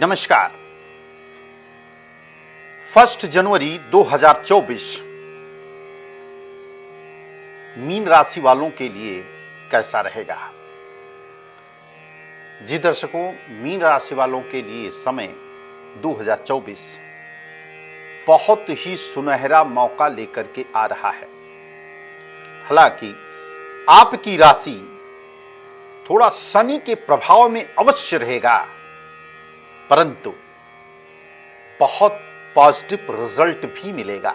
नमस्कार। 1 जनवरी 2024 मीन राशि वालों के लिए कैसा रहेगा? जी दर्शकों, मीन राशि वालों के लिए समय 2024 बहुत ही सुनहरा मौका लेकर के आ रहा है। हालांकि आपकी राशि थोड़ा शनि के प्रभाव में अवश्य रहेगा, परंतु बहुत पॉजिटिव रिजल्ट भी मिलेगा।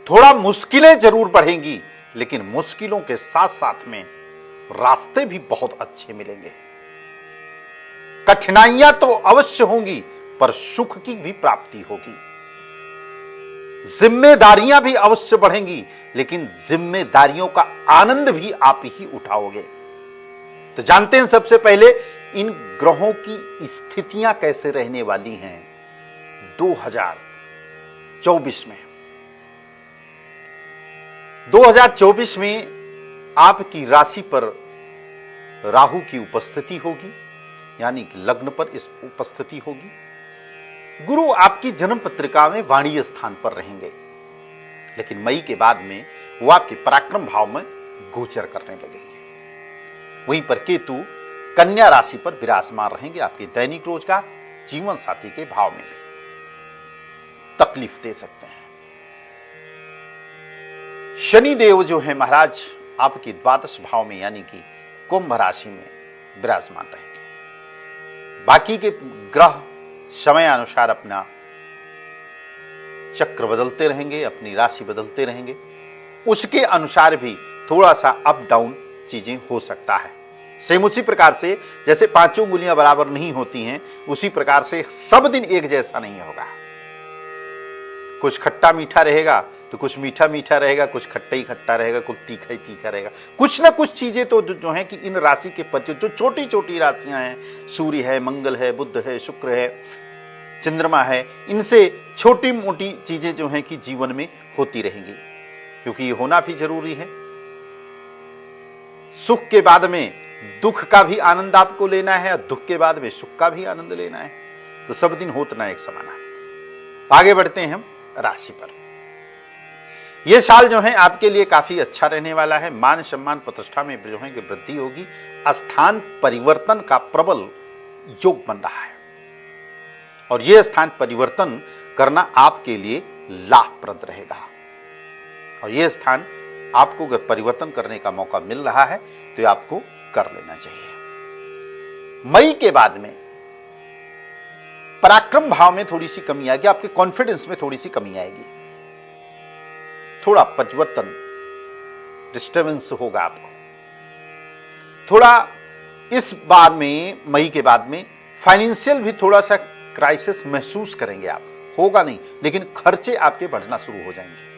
थोड़ा मुश्किलें जरूर बढ़ेंगी, लेकिन मुश्किलों के साथ साथ में रास्ते भी बहुत अच्छे मिलेंगे। कठिनाइयां तो अवश्य होंगी, पर सुख की भी प्राप्ति होगी। जिम्मेदारियां भी अवश्य बढ़ेंगी, लेकिन जिम्मेदारियों का आनंद भी आप ही उठाओगे। तो जानते हैं सबसे पहले इन ग्रहों की स्थितियां कैसे रहने वाली हैं 2024 में। 2024 में आपकी राशि पर राहु की उपस्थिति होगी, यानी कि लग्न पर इस उपस्थिति होगी। गुरु आपकी जन्म पत्रिका में वाणिज्य स्थान पर रहेंगे, लेकिन मई के बाद में वो आपके पराक्रम भाव में गोचर करने लगेंगे। वहीं पर केतु कन्या राशि पर विराजमान रहेंगे, आपके दैनिक रोजगार जीवन साथी के भाव में तकलीफ दे सकते हैं। शनि देव जो है महाराज आपके द्वादश भाव में यानी कि कुंभ राशि में विराजमान रहेंगे। बाकी के ग्रह समय अनुसार अपना चक्र बदलते रहेंगे, अपनी राशि बदलते रहेंगे। उसके अनुसार भी थोड़ा सा अप डाउन चीजें हो सकता है। सेम उसी प्रकार से जैसे पांचों उंगलियां बराबर नहीं होती हैं, उसी प्रकार से सब दिन एक जैसा नहीं होगा। कुछ खट्टा मीठा रहेगा तो कुछ मीठा मीठा रहेगा, कुछ खट्टा ही खट्टा रहेगा, कुछ तीखा ही तीखा रहेगा। कुछ ना कुछ चीजें तो जो है कि इन राशि के पति जो छोटी छोटी राशियां हैं, सूर्य है, मंगल है, बुध है, शुक्र है, चंद्रमा है, इनसे छोटी मोटी चीजें जो हैं कि जीवन में होती रहेंगी, क्योंकि ये होना भी जरूरी है। सुख के बाद में दुख का भी आनंद आपको लेना है, और दुख के बाद में सुख का भी आनंद लेना है। तो सब दिन होत ना एक समान है। आगे बढ़ते हैं हम राशि पर। यह साल जो है आपके लिए काफी अच्छा रहने वाला है। मान सम्मान प्रतिष्ठा में जो है कि वृद्धि होगी। स्थान परिवर्तन का प्रबल योग बन रहा है, और यह स्थान परिवर्तन करना आपके लिए लाभप्रद रहेगा। और यह स्थान आपको अगर परिवर्तन करने का मौका मिल रहा है तो आपको कर लेना चाहिए। मई के बाद में पराक्रम भाव में थोड़ी सी कमी आएगी, आपके कॉन्फिडेंस में थोड़ी सी कमी आएगी। थोड़ा परिवर्तन, डिस्टर्बेंस होगा आपको। थोड़ा इस बार में मई के बाद में फाइनेंशियल भी थोड़ा सा क्राइसिस महसूस करेंगे आप। होगा नहीं, लेकिन खर्चे आपके बढ़ना शुरू हो जाएंगे।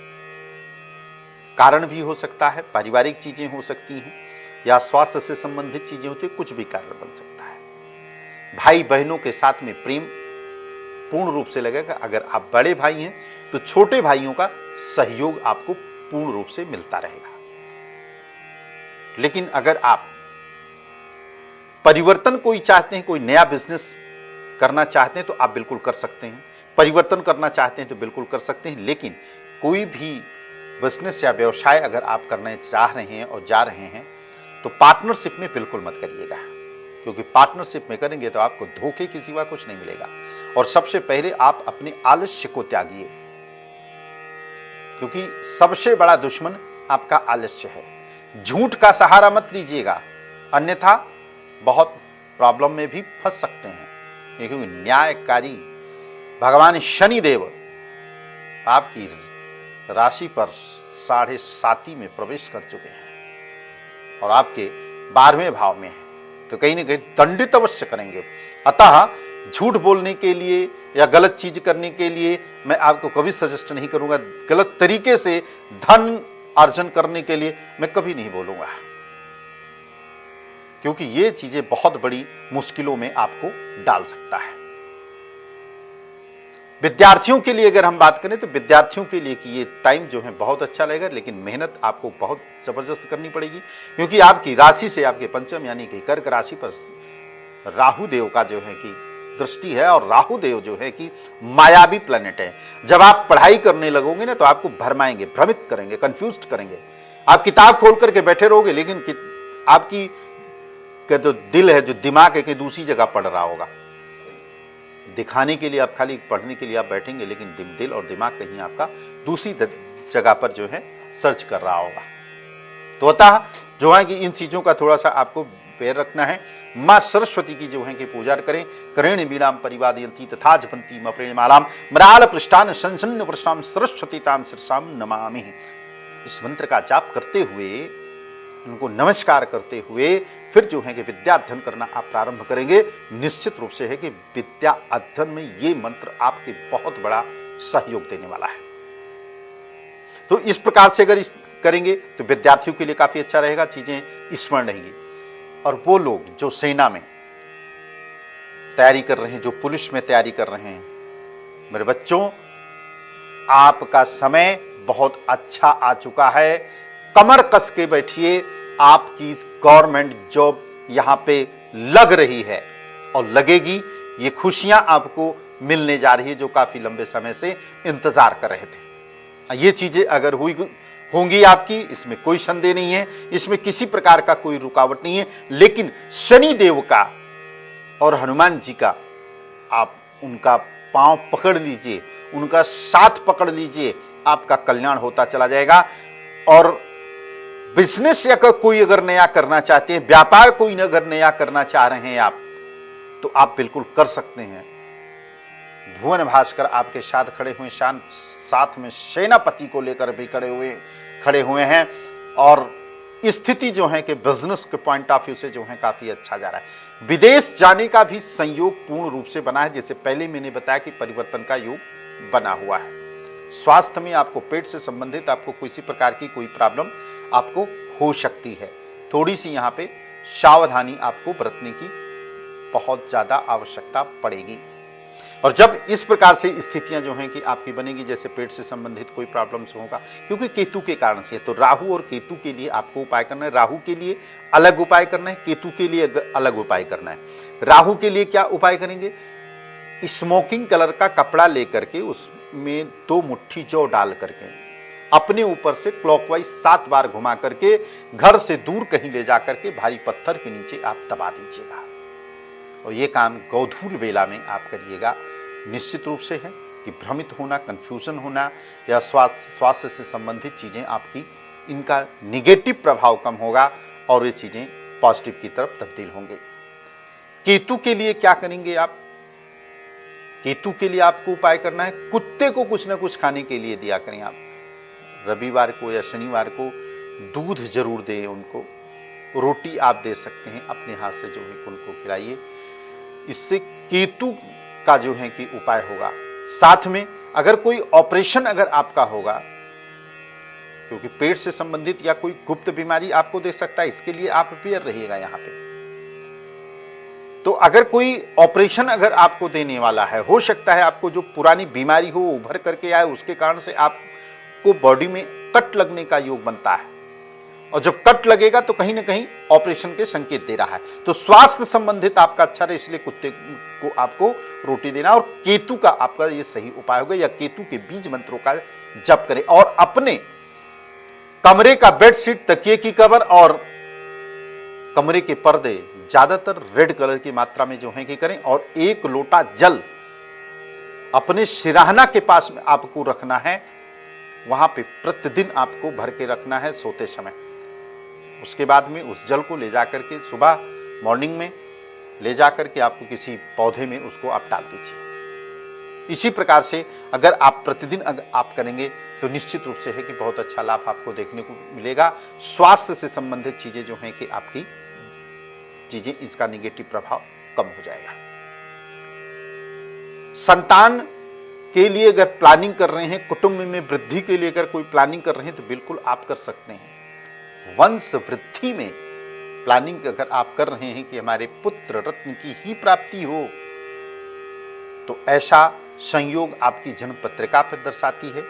कारण भी हो सकता है, पारिवारिक चीजें हो सकती हैं, या स्वास्थ्य से संबंधित चीजें होती है, कुछ भी कारण बन सकता है। भाई बहनों के साथ में प्रेम पूर्ण रूप से लगेगा। अगर आप बड़े भाई हैं तो छोटे भाइयों का सहयोग आपको पूर्ण रूप से मिलता रहेगा। लेकिन अगर आप परिवर्तन कोई चाहते हैं, कोई नया बिजनेस करना चाहते हैं तो आप बिल्कुल कर सकते हैं। परिवर्तन करना चाहते हैं तो बिल्कुल कर सकते हैं। लेकिन कोई भी बिजनेस या व्यवसाय अगर आप करना चाह रहे हैं और जा रहे हैं तो पार्टनरशिप में बिल्कुल मत करिएगा, क्योंकि पार्टनरशिप में करेंगे तो आपको धोखे के सिवा कुछ नहीं मिलेगा। और सबसे पहले आप अपने आलस्य को त्यागिए, क्योंकि सबसे बड़ा दुश्मन आपका आलस्य है। झूठ का सहारा मत लीजिएगा, अन्यथा बहुत प्रॉब्लम में भी फंस सकते हैं। क्योंकि न्यायकारी भगवान शनि देव आपकी राशि पर 7.5 में प्रवेश कर चुके हैं और आपके 12वें भाव में है, तो कहीं ना कहीं दंडित अवश्य करेंगे। अतः झूठ बोलने के लिए या गलत चीज करने के लिए मैं आपको कभी सजेस्ट नहीं करूंगा। गलत तरीके से धन अर्जन करने के लिए मैं कभी नहीं बोलूंगा, क्योंकि ये चीजें बहुत बड़ी मुश्किलों में आपको डाल सकता है। विद्यार्थियों के लिए अगर हम बात करें तो विद्यार्थियों के लिए कि ये टाइम जो है बहुत अच्छा रहेगा, लेकिन मेहनत आपको बहुत जबरदस्त करनी पड़ेगी, क्योंकि आपकी राशि से आपके पंचम यानी कि कर्क राशि पर राहु देव का जो है कि दृष्टि है और राहु देव जो है कि मायावी प्लेनेट है। जब आप पढ़ाई करने लगोगे ना तो आपको भरमाएंगे, भ्रमित करेंगे, कंफ्यूज करेंगे। आप किताब खोल करके बैठे रहोगे लेकिन आपकी जो दिल है, जो दिमाग है, कि दूसरी जगह पढ़ रहा होगा। दिखाने के लिए आप खाली पढ़ने के लिए आप बैठेंगे लेकिन दिल और दिमाग कहीं आपका दूसरी जगह पर जो है सर्च कर रहा होगा। तो अतः जो है कि इन चीजों का थोड़ा सा आपको पैर रखना है। मां सरस्वती की जो है कि पूजा करें। करेण बीणाम परिवादयन्ती तथा जपन्ती प्रेणमालाम मराल पृष्ठान संसन्न प्रश्नाम सरस्वती ताम शिरसाम नमामि। इस मंत्र का जाप करते हुए, उनको नमस्कार करते हुए फिर जो है कि विद्या अध्ययन करना आप प्रारंभ करेंगे। निश्चित रूप से है कि विद्या अध्ययन में ये मंत्र आपके बहुत बड़ा सहयोग देने वाला है। तो इस प्रकार से अगर करेंगे तो विद्यार्थियों के लिए काफी अच्छा रहेगा, चीजें स्मरण रहेंगी। और वो लोग जो सेना में तैयारी कर रहे हैं, जो पुलिस में तैयारी कर रहे हैं, मेरे बच्चों आपका समय बहुत अच्छा आ चुका है। कमर कस के बैठिए, आपकी गवर्नमेंट जॉब यहां पे लग रही है और लगेगी। ये खुशियां आपको मिलने जा रही है जो काफी लंबे समय से इंतजार कर रहे थे। ये चीजें अगर होंगी आपकी, इसमें कोई संदेह नहीं है, इसमें किसी प्रकार का कोई रुकावट नहीं है। लेकिन शनि देव का और हनुमान जी का आप उनका पांव पकड़ लीजिए, उनका साथ पकड़ लीजिए, आपका कल्याण होता चला जाएगा। और बिजनेस या कोई अगर नया करना चाहते हैं, व्यापार कोई अगर नया करना चाह रहे हैं आप, तो आप बिल्कुल कर सकते हैं। भुवन भास्कर आपके साथ खड़े हुए, साथ में सेनापति को लेकर भी खड़े हुए हैं। और स्थिति जो है कि बिजनेस के पॉइंट ऑफ व्यू से जो है काफी अच्छा जा रहा है। विदेश जाने का भी संयोग पूर्ण रूप से बना है, जैसे पहले मैंने बताया कि परिवर्तन का योग बना हुआ है। स्वास्थ्य में आपको पेट से संबंधित आपको किसी प्रकार की कोई प्रॉब्लम आपको हो सकती है। थोड़ी सी यहाँ पे सावधानी आपको बरतने की बहुत ज्यादा आवश्यकता पड़ेगी। और जब इस प्रकार से स्थितियां जो हैं कि आपकी बनेगी, जैसे पेट से संबंधित कोई प्रॉब्लम्स होगा, क्योंकि केतु के कारण से, तो राहु और केतु के लिए आपको उपाय करना है। राहु के लिए अलग उपाय करना है, केतु के लिए अलग उपाय करना है। राहु के लिए क्या उपाय करेंगे? स्मोकिंग कलर का कपड़ा लेकर के उसमें 2 मुट्ठी जौ डाल करके अपने ऊपर से क्लॉकवाइज 7 बार घुमा करके घर से दूर कहीं ले जा करके भारी पत्थर के नीचे आप दबा दीजिएगा। और ये काम गोधूल बेला में आप करिएगा। निश्चित रूप से है कि भ्रमित होना, कंफ्यूजन होना या स्वास्थ्य से संबंधित चीजें आपकी, इनका निगेटिव प्रभाव कम होगा और ये चीजें पॉजिटिव की तरफ तब्दील होंगे। केतु के लिए क्या करेंगे आप? केतु के लिए आपको उपाय करना है, कुत्ते को कुछ ना कुछ खाने के लिए दिया करें आप। रविवार को या शनिवार को दूध जरूर दें उनको, रोटी आप दे सकते हैं अपने हाथ से जो है उनको खिलाइए। इससे केतु का जो है कि उपाय होगा। साथ में अगर कोई ऑपरेशन अगर आपका होगा, क्योंकि पेट से संबंधित या कोई गुप्त बीमारी आपको दे सकता है, इसके लिए आप प्रिपेयर रहिएगा यहाँ पे। तो अगर कोई ऑपरेशन अगर आपको देने वाला है, हो सकता है आपको जो पुरानी बीमारी हो उभर करके आए, उसके कारण से आपको बॉडी में कट लगने का योग बनता है। और जब कट लगेगा तो कहीं ना कहीं ऑपरेशन के संकेत दे रहा है। तो स्वास्थ्य संबंधित आपका अच्छा रहे, इसलिए कुत्ते को आपको रोटी देना। और केतु का आपका ये सही उपाय होगा, या केतु के बीज मंत्रों का जप करें। और अपने कमरे का बेडशीट, तकिए की कवर और कमरे के पर्दे ज्यादातर रेड कलर की मात्रा में जो है कि करें। और 1 लोटा जल अपने सिराहना के पास में आपको रखना है, वहां पे प्रतिदिन आपको भर के रखना है सोते समय। उसके बाद में उस जल को ले जाकर के सुबह मॉर्निंग में ले जाकर के आपको किसी पौधे में उसको आप डाल दीजिए। इसी प्रकार से अगर आप प्रतिदिन अगर आप करेंगे तो निश्चित रूप से है कि बहुत अच्छा लाभ आपको देखने को मिलेगा। स्वास्थ्य से संबंधित चीजें जो हैं कि आपकी चीजें, इसका निगेटिव प्रभाव कम हो जाएगा। संतान के लिए अगर प्लानिंग कर रहे हैं, कुटुंब में वृद्धि के लिए अगर कोई प्लानिंग कर रहे हैं तो बिल्कुल आप कर सकते हैं। वंश वृद्धि में प्लानिंग अगर आप कर रहे हैं कि हमारे पुत्र रत्न की ही प्राप्ति हो, तो ऐसा संयोग आपकी जन्म पत्रिका पर दर्शाती है।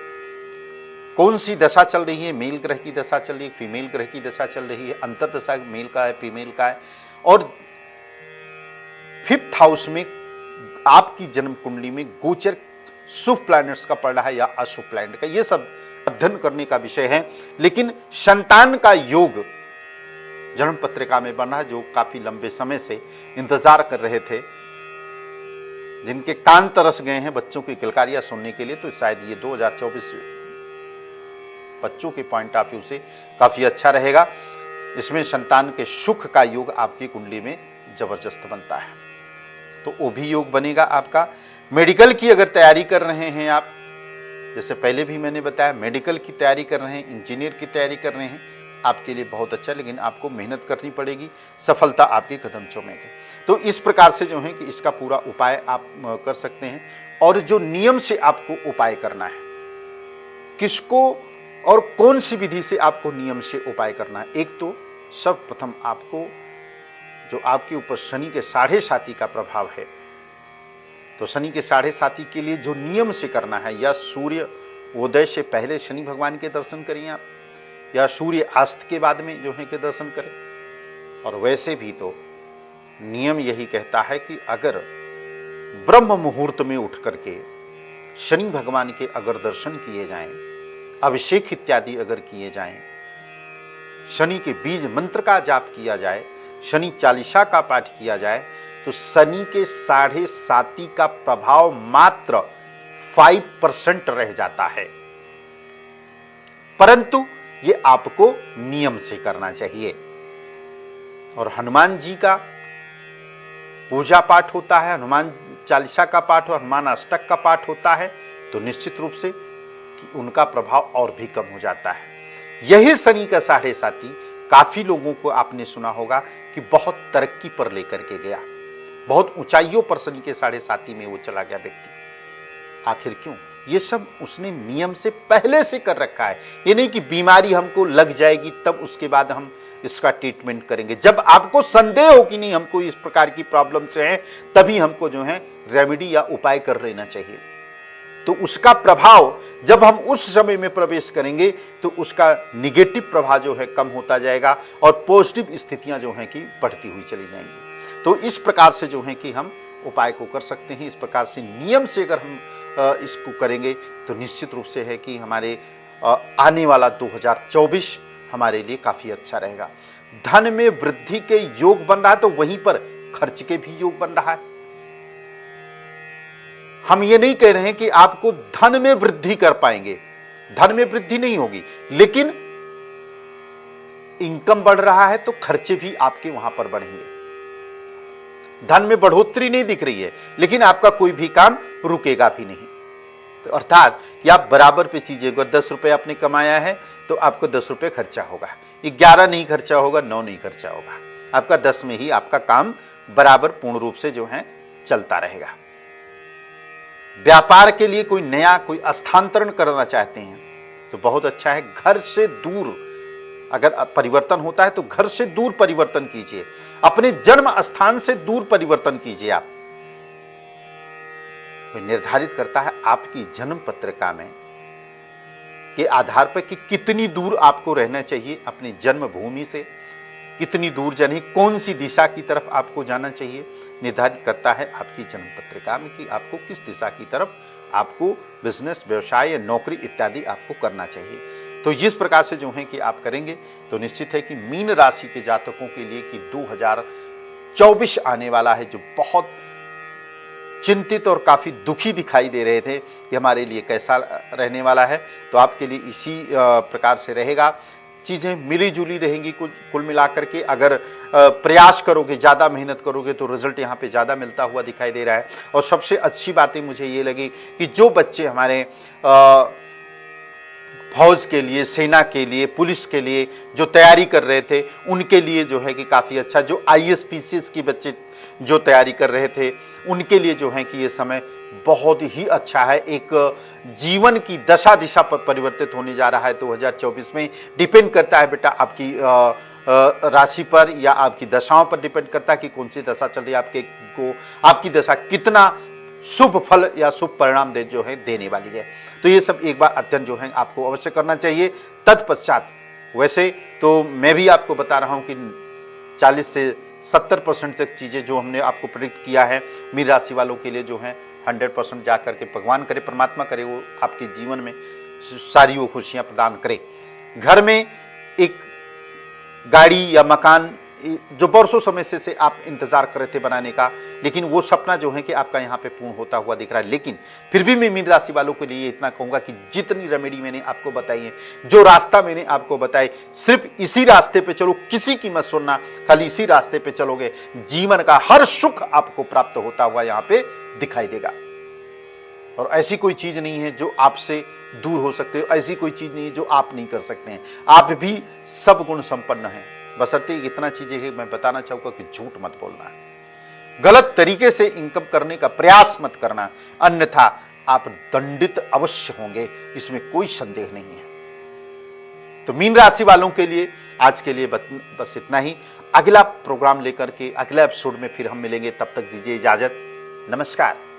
कौन सी दशा चल रही है? मेल ग्रह की दशा चल रही है, फीमेल ग्रह की दशा चल रही है, अंतर दशा मेल का है, फीमेल का है। और 5th हाउस में आपकी जन्म कुंडली में गोचर शुभ प्लैनेट्स का पड़ रहा है या अशुभ प्लैनेट का, ये सब अध्ययन करने का विषय है। लेकिन संतान का योग जन्म पत्रिका में बना है, जो काफी लंबे समय से इंतजार कर रहे थे, जिनके कान तरस गए हैं बच्चों की किलकारियां सुनने के लिए, तो शायद ये 2024 बच्चों के पॉइंट ऑफ व्यू से काफी अच्छा रहेगा। इसमें संतान के सुख का योग आपकी कुंडली में जबरदस्त बनता है, तो वो भी योग बनेगा आपका। मेडिकल की अगर तैयारी कर रहे हैं आप, जैसे पहले भी मैंने बताया, मेडिकल की तैयारी कर रहे हैं, इंजीनियर की तैयारी कर रहे हैं, आपके लिए बहुत अच्छा, लेकिन आपको मेहनत करनी पड़ेगी, सफलता आपके कदम चूमेगी। तो इस प्रकार से जो है कि इसका पूरा उपाय आप कर सकते हैं। और जो नियम से आपको उपाय करना है, किसको और कौन सी विधि से आपको नियम से उपाय करना है। एक तो सर्वप्रथम आपको, जो आपके ऊपर शनि के 7.5 का प्रभाव है, तो शनि के 7.5 के लिए जो नियम से करना है, या सूर्य उदय से पहले शनि भगवान के दर्शन करिए आप, या सूर्य अस्त के बाद में जो है कि दर्शन करें। और वैसे भी तो नियम यही कहता है कि अगर ब्रह्म मुहूर्त में उठ करके शनि भगवान के अगर दर्शन किए जाएं, अभिषेक इत्यादि अगर किए जाएं, शनि के बीज मंत्र का जाप किया जाए, शनि चालीसा का पाठ किया जाए, तो शनि के 7.5 का प्रभाव मात्र 5% रह जाता है। परंतु ये आपको नियम से करना चाहिए। और हनुमान जी का पूजा पाठ होता है, हनुमान चालीसा का पाठ और हनुमान अष्टक का पाठ होता है, तो निश्चित रूप से कि उनका प्रभाव और भी कम हो जाता है। यही शनि का 7.5 काफी लोगों को आपने सुना होगा कि बहुत तरक्की पर लेकर के गया, बहुत ऊंचाइयों पर शनि के 7.5 में वो चला गया व्यक्ति। आखिर क्यों? ये सब उसने नियम से पहले से कर रखा है। ये नहीं कि बीमारी हमको लग जाएगी तब उसके बाद हम इसका ट्रीटमेंट करेंगे। जब आपको संदेह हो कि नहीं हमको इस प्रकार की प्रॉब्लम से है, तभी हमको जो है रेमेडी या उपाय कर लेना चाहिए। तो उसका प्रभाव जब हम उस समय में प्रवेश करेंगे तो उसका निगेटिव प्रभाव जो है कम होता जाएगा और पॉजिटिव स्थितियां जो हैं कि बढ़ती हुई चली जाएंगी। तो इस प्रकार से जो है कि हम उपाय को कर सकते हैं। इस प्रकार से नियम से अगर हम इसको करेंगे तो निश्चित रूप से है कि हमारे आने वाला 2024 हमारे लिए काफ़ी अच्छा रहेगा। धन में वृद्धि के योग बन रहा है, तो वहीं पर खर्च के भी योग बन रहा है। हम ये नहीं कह रहे हैं कि आपको धन में वृद्धि कर पाएंगे, धन में वृद्धि नहीं होगी, लेकिन इनकम बढ़ रहा है तो खर्चे भी आपके वहां पर बढ़ेंगे। धन में बढ़ोतरी नहीं दिख रही है, लेकिन आपका कोई भी काम रुकेगा भी नहीं। तो अर्थात कि आप बराबर पे चीजें, अगर 10 रुपए आपने कमाया है तो आपको 10 रुपए खर्चा होगा, 11 नहीं खर्चा होगा, 9 नहीं खर्चा होगा, आपका 10 में ही आपका काम बराबर पूर्ण रूप से जो है चलता रहेगा। व्यापार के लिए कोई नया कोई स्थानांतरण करना चाहते हैं तो बहुत अच्छा है। घर से दूर अगर परिवर्तन होता है तो घर से दूर परिवर्तन कीजिए, अपने जन्म स्थान से दूर परिवर्तन कीजिए। आप कोई निर्धारित करता है आपकी जन्म पत्रिका में के आधार पर कि कितनी दूर आपको रहना चाहिए अपनी जन्मभूमि से, कितनी दूर जानी, कौन सी दिशा की तरफ आपको जाना चाहिए, निर्धारित करता है आपकी जन्म पत्रिका में कि आपको किस दिशा की तरफ आपको बिजनेस, व्यवसाय या नौकरी इत्यादि आपको करना चाहिए। तो जिस प्रकार से जो है कि आप करेंगे तो निश्चित है कि मीन राशि के जातकों के लिए कि 2024 आने वाला है, जो बहुत चिंतित और काफ़ी दुखी दिखाई दे रहे थे कि हमारे लिए कैसा रहने वाला है, तो आपके लिए इसी प्रकार से रहेगा। चीज़ें मिली जुली रहेंगी कुल मिलाकर के। अगर प्रयास करोगे, ज़्यादा मेहनत करोगे तो रिजल्ट यहाँ पे ज़्यादा मिलता हुआ दिखाई दे रहा है। और सबसे अच्छी बातें मुझे ये लगी कि जो बच्चे हमारे फौज के लिए, सेना के लिए, पुलिस के लिए जो तैयारी कर रहे थे उनके लिए जो है कि काफ़ी अच्छा, जो IAS PCS की बच्चे जो तैयारी कर रहे थे उनके लिए जो है कि ये समय बहुत ही अच्छा है। एक जीवन की दशा दिशा पर परिवर्तित होने जा रहा है 2024 में। डिपेंड करता है बेटा आपकी राशि पर या आपकी दशाओं पर डिपेंड करता है कि कौन सी दशा चल रही है आपके को, आपकी दशा कितना शुभ फल या शुभ परिणाम जो है देने वाली है। तो ये सब एक बार अध्ययन जो है आपको अवश्य करना चाहिए। तत्पश्चात वैसे तो मैं भी आपको बता रहा हूँ कि 40 से 70% तक चीज़ें जो हमने आपको प्रेडिक्ट किया है मीन राशि वालों के लिए जो है 100% जा करके भगवान करे, परमात्मा करे वो आपके जीवन में सारी वो खुशियाँ प्रदान करे। घर में एक गाड़ी या मकान जो बरसों समय से आप इंतजार कर रहे थे बनाने का, लेकिन वो सपना जो है कि आपका यहाँ पे पूर्ण होता हुआ दिख रहा है। लेकिन फिर भी मैं मीन राशि वालों के लिए इतना कहूँगा कि जितनी रेमेडी मैंने आपको बताई है, जो रास्ता मैंने आपको बताई, सिर्फ इसी रास्ते पे चलो, किसी की मत सुनना, खाली इसी रास्ते पे चलोगे, जीवन का हर सुख आपको प्राप्त होता हुआ यहाँ पे दिखाई देगा। और ऐसी कोई चीज नहीं है जो आपसे दूर हो सकते हो, ऐसी कोई चीज नहीं है जो आप नहीं कर सकते हैं। आप भी सब गुण संपन्न हैं, बशर्ते इतना चीजें है मैं बताना चाहूंगा कि झूठ मत बोलना है, गलत तरीके से इनकम करने का प्रयास मत करना, अन्यथा आप दंडित अवश्य होंगे, इसमें कोई संदेह नहीं है। तो मीन राशि वालों के लिए आज के लिए बस इतना ही। अगला प्रोग्राम लेकर के अगले एपिसोड में फिर हम मिलेंगे, तब तक दीजिए इजाजत, नमस्कार।